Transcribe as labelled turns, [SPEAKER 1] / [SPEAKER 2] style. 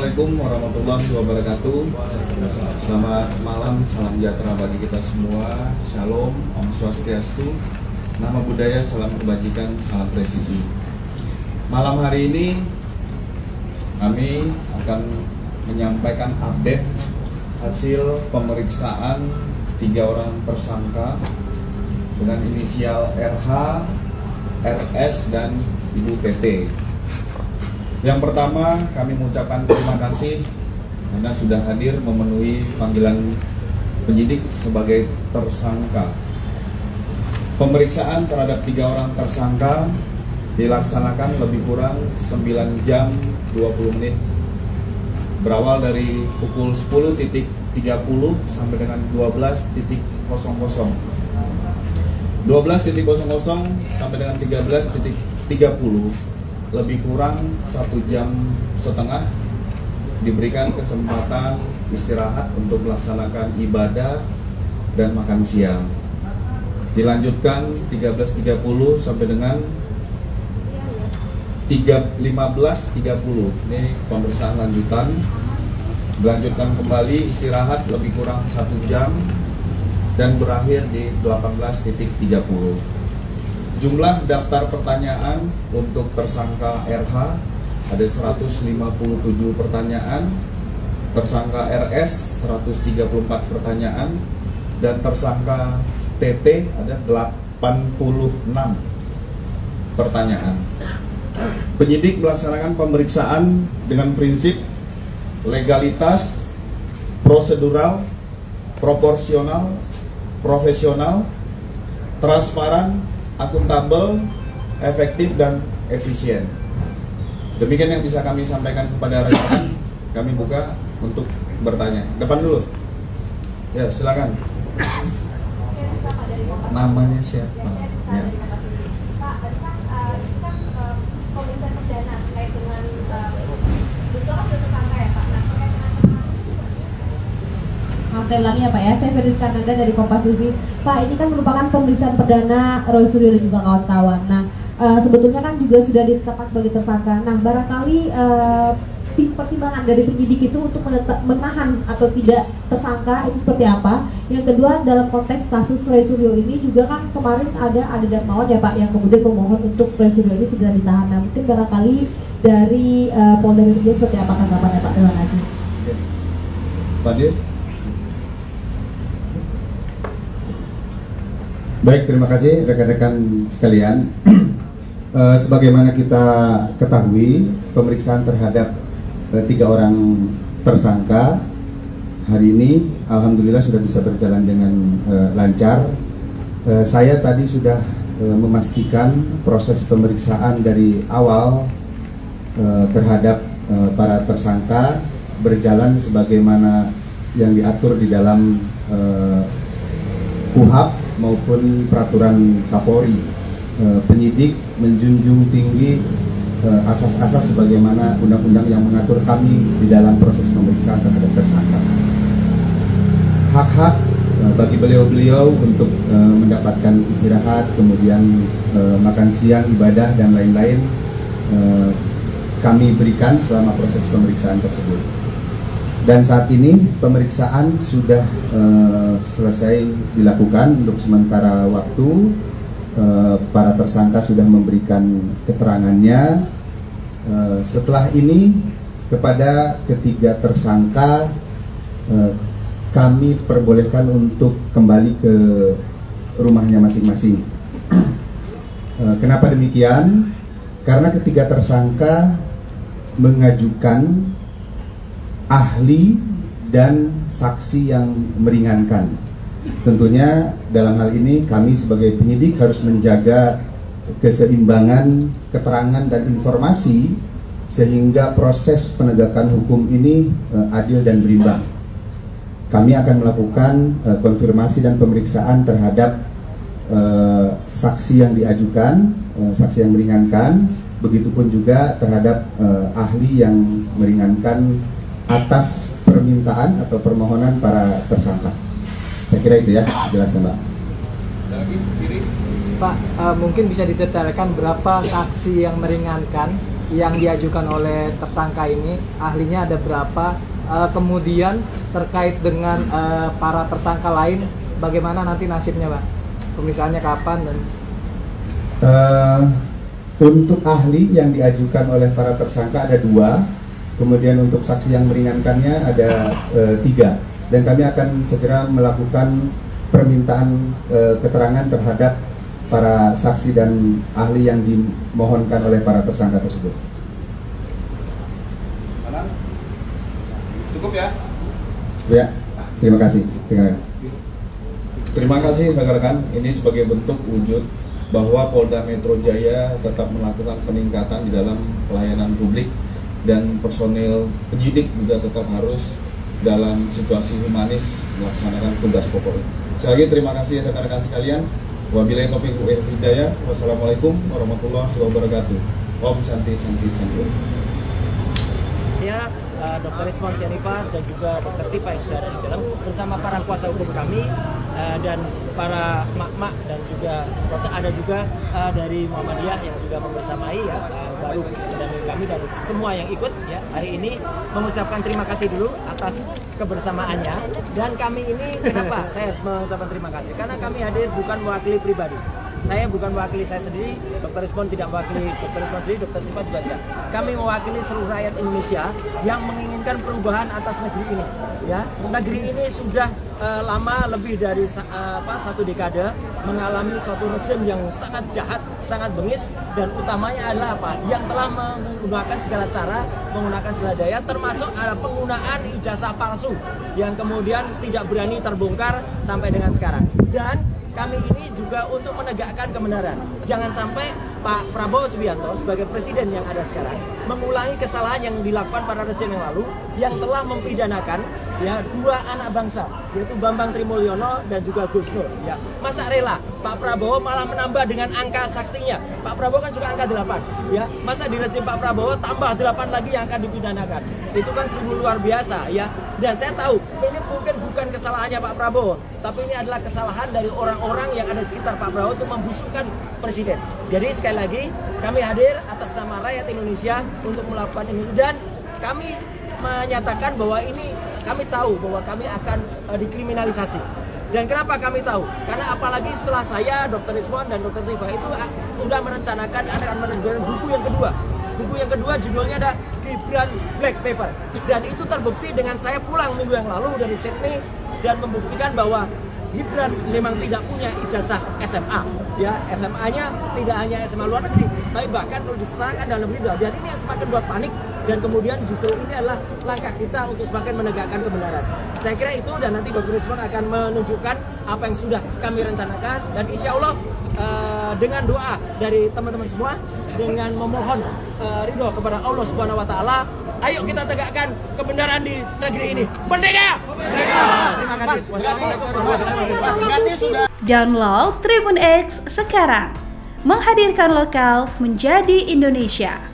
[SPEAKER 1] Assalamualaikum warahmatullahi wabarakatuh. Selamat malam, salam sejahtera bagi kita semua. Shalom, Om Swastiastu, nama budaya, salam kebajikan, salam presisi. Malam hari ini kami akan menyampaikan update hasil pemeriksaan 3 orang tersangka dengan inisial RH, RS, dan Ibu PT. Yang pertama, kami mengucapkan terima kasih karena sudah hadir memenuhi panggilan penyidik sebagai tersangka. Pemeriksaan terhadap 3 orang tersangka dilaksanakan lebih kurang 9 jam 20 menit. Berawal dari pukul 10.30 sampai dengan 12.00. 12.00 sampai dengan 13.30. Lebih kurang 1,5 jam diberikan kesempatan istirahat untuk melaksanakan ibadah dan makan siang. Dilanjutkan 13.30 sampai dengan 15.30. Ini pemeriksaan lanjutan. Dilanjutkan kembali istirahat lebih kurang 1 jam dan berakhir di 18.30. Jumlah daftar pertanyaan untuk tersangka RH ada 157 pertanyaan, tersangka RS 134 pertanyaan, dan tersangka TT ada 86 pertanyaan. Penyidik melaksanakan pemeriksaan dengan prinsip legalitas, prosedural, proporsional, profesional, transparan, akuntabel, efektif, dan efisien. Demikian yang bisa kami sampaikan kepada rekan. Kami buka untuk bertanya. Depan dulu. Ya, silakan. Namanya siapa? Ya.
[SPEAKER 2] Pak, tadi kan ini kan pemeriksaan perdana terkait dengan betul kan sudah tersangka ya Pak? Nah, terkait dengan
[SPEAKER 3] saya ulangi ya Pak ya, saya Feris Karnanda dari Kompas TV. Pak, ini kan merupakan pemeriksaan perdana Roy Suryo dan juga kawan-kawan. Nah, sebetulnya kan juga sudah ditetapkan sebagai tersangka. Nah, barangkali tim pertimbangan dari penyidik itu untuk menahan atau tidak tersangka itu seperti apa? Yang kedua, dalam konteks kasus Roy Suryo ini juga kan kemarin ada Darmawan ya Pak yang kemudian memohon untuk Roy Suryo ini segera ditahan. Nah, mungkin barangkali dari Polda Metro Jaya seperti apa tanggapannya Pak? Terima kasih.
[SPEAKER 1] Pak Dir.
[SPEAKER 4] Baik, terima kasih rekan-rekan sekalian. Sebagaimana kita ketahui, pemeriksaan terhadap 3 orang tersangka hari ini alhamdulillah sudah bisa berjalan dengan lancar. Saya tadi sudah memastikan proses pemeriksaan dari awal terhadap para tersangka berjalan sebagaimana yang diatur di dalam KUHP maupun peraturan Kapolri. Penyidik menjunjung tinggi asas-asas sebagaimana undang-undang yang mengatur kami di dalam proses pemeriksaan terhadap tersangka. Hak-hak bagi beliau-beliau untuk mendapatkan istirahat, kemudian makan siang, ibadah, dan lain-lain kami berikan selama proses pemeriksaan tersebut. Dan saat ini pemeriksaan sudah selesai dilakukan untuk sementara waktu. Para tersangka sudah memberikan keterangannya. Setelah ini kepada ketiga tersangka kami perbolehkan untuk kembali ke rumahnya masing-masing. Kenapa demikian? Karena ketiga tersangka mengajukan ahli dan saksi yang meringankan. Tentunya dalam hal ini kami sebagai penyidik harus menjaga keseimbangan keterangan dan informasi sehingga proses penegakan hukum ini adil dan berimbang. Kami akan melakukan konfirmasi dan pemeriksaan terhadap saksi yang diajukan, saksi yang meringankan, begitupun juga terhadap ahli yang meringankan atas permintaan atau permohonan para tersangka. Saya kira itu ya, jelasnya Mbak.
[SPEAKER 5] Pak, mungkin bisa didetailkan berapa saksi yang meringankan yang diajukan oleh tersangka ini, ahlinya ada berapa, kemudian terkait dengan para tersangka lain, bagaimana nanti nasibnya Pak? Pemeriksaannya kapan dan
[SPEAKER 4] untuk ahli yang diajukan oleh para tersangka ada 2, kemudian untuk saksi yang meringankannya ada 3, dan kami akan segera melakukan permintaan keterangan terhadap para saksi dan ahli yang dimohonkan oleh para tersangka tersebut.
[SPEAKER 1] Cukup ya?
[SPEAKER 4] Ya, terima kasih.
[SPEAKER 1] Terima kasih rekan-rekan. Ini sebagai bentuk wujud bahwa Polda Metro Jaya tetap melakukan peningkatan di dalam pelayanan publik, dan personil penyidik juga tetap harus dalam situasi humanis melaksanakan tugas pokok. Sekali lagi terima kasih rekan-rekan sekalian. Wabillahi taufiq wal hidayah. Wassalamualaikum warahmatullahi wabarakatuh. Om Santi Santi Santi.
[SPEAKER 6] Ya, Dr. Rizwan Sianipar dan juga Dr. Tifa yang sudah ada di dalam bersama para kuasa hukum kami dan para mak-mak, dan juga seperti ada juga dari Muhammadiyah yang juga membersamai ya, baru dan kami dan semua yang ikut ya hari ini mengucapkan terima kasih dulu atas kebersamaannya. Dan kami ini kenapa saya harus mengucapkan terima kasih, karena kami hadir bukan mewakili pribadi. Saya bukan mewakili saya sendiri, Dr. Rizwan tidak mewakili Dr. Rizwan sendiri, Dr. Tifa juga tidak. Kami mewakili seluruh rakyat Indonesia yang menginginkan perubahan atas negeri ini. Ya, negeri ini sudah lama, lebih dari 1 dekade mengalami suatu rezim yang sangat jahat, sangat bengis, dan utamanya adalah apa? Yang telah menggunakan segala cara, menggunakan segala daya, termasuk ada penggunaan ijazah palsu yang kemudian tidak berani terbongkar sampai dengan sekarang. Dan kami ini juga untuk menegakkan kebenaran. Jangan sampai Pak Prabowo Subianto sebagai presiden yang ada sekarang mengulangi kesalahan yang dilakukan pada rezim yang lalu, yang telah mempidanakan ya 2 anak bangsa, yaitu Bambang Trimulyono dan juga Gus Nur. Ya, masa rela Pak Prabowo malah menambah dengan angka saktinya. Pak Prabowo kan suka angka 8, ya. Masa di rezim Pak Prabowo tambah 8 lagi yang akan dipidanakan. Itu kan sungguh luar biasa, ya. Dan saya tahu ini mungkin bukan kesalahannya Pak Prabowo, tapi ini adalah kesalahan dari orang-orang yang ada di sekitar Pak Prabowo untuk membusukkan presiden. Jadi sekali lagi kami hadir atas nama rakyat Indonesia untuk melakukan ini, dan kami menyatakan bahwa ini kami tahu bahwa kami akan dikriminalisasi. Dan kenapa kami tahu? Karena apalagi setelah saya, Dr. Rizwan dan Dr. Tifa itu sudah merencanakan akan menerbitkan buku yang kedua. Buku yang kedua judulnya ada Gibran Black Paper. Dan itu terbukti dengan saya pulang minggu yang lalu dari Sydney dan membuktikan bahwa Gibran memang tidak punya ijazah SMA. Ya, SMA-nya tidak hanya SMA luar negeri, tapi bahkan kalau diserahkan dalam negeri. Dan ini yang semakin buat panik, dan kemudian justru ini adalah langkah kita untuk semakin menegakkan kebenaran. Saya kira itu, dan nanti Dr. Rizwan akan menunjukkan apa yang sudah kami rencanakan, dan insya Allah dengan doa dari teman-teman semua, dengan memohon ridho kepada Allah Subhanahu Wa Taala, ayo kita tegakkan kebenaran di negeri ini. Merdeka! Terima kasih. Wassalamualaikum warahmatullahi wabarakatuh.
[SPEAKER 7] Download Tribun X sekarang, menghadirkan lokal menjadi Indonesia.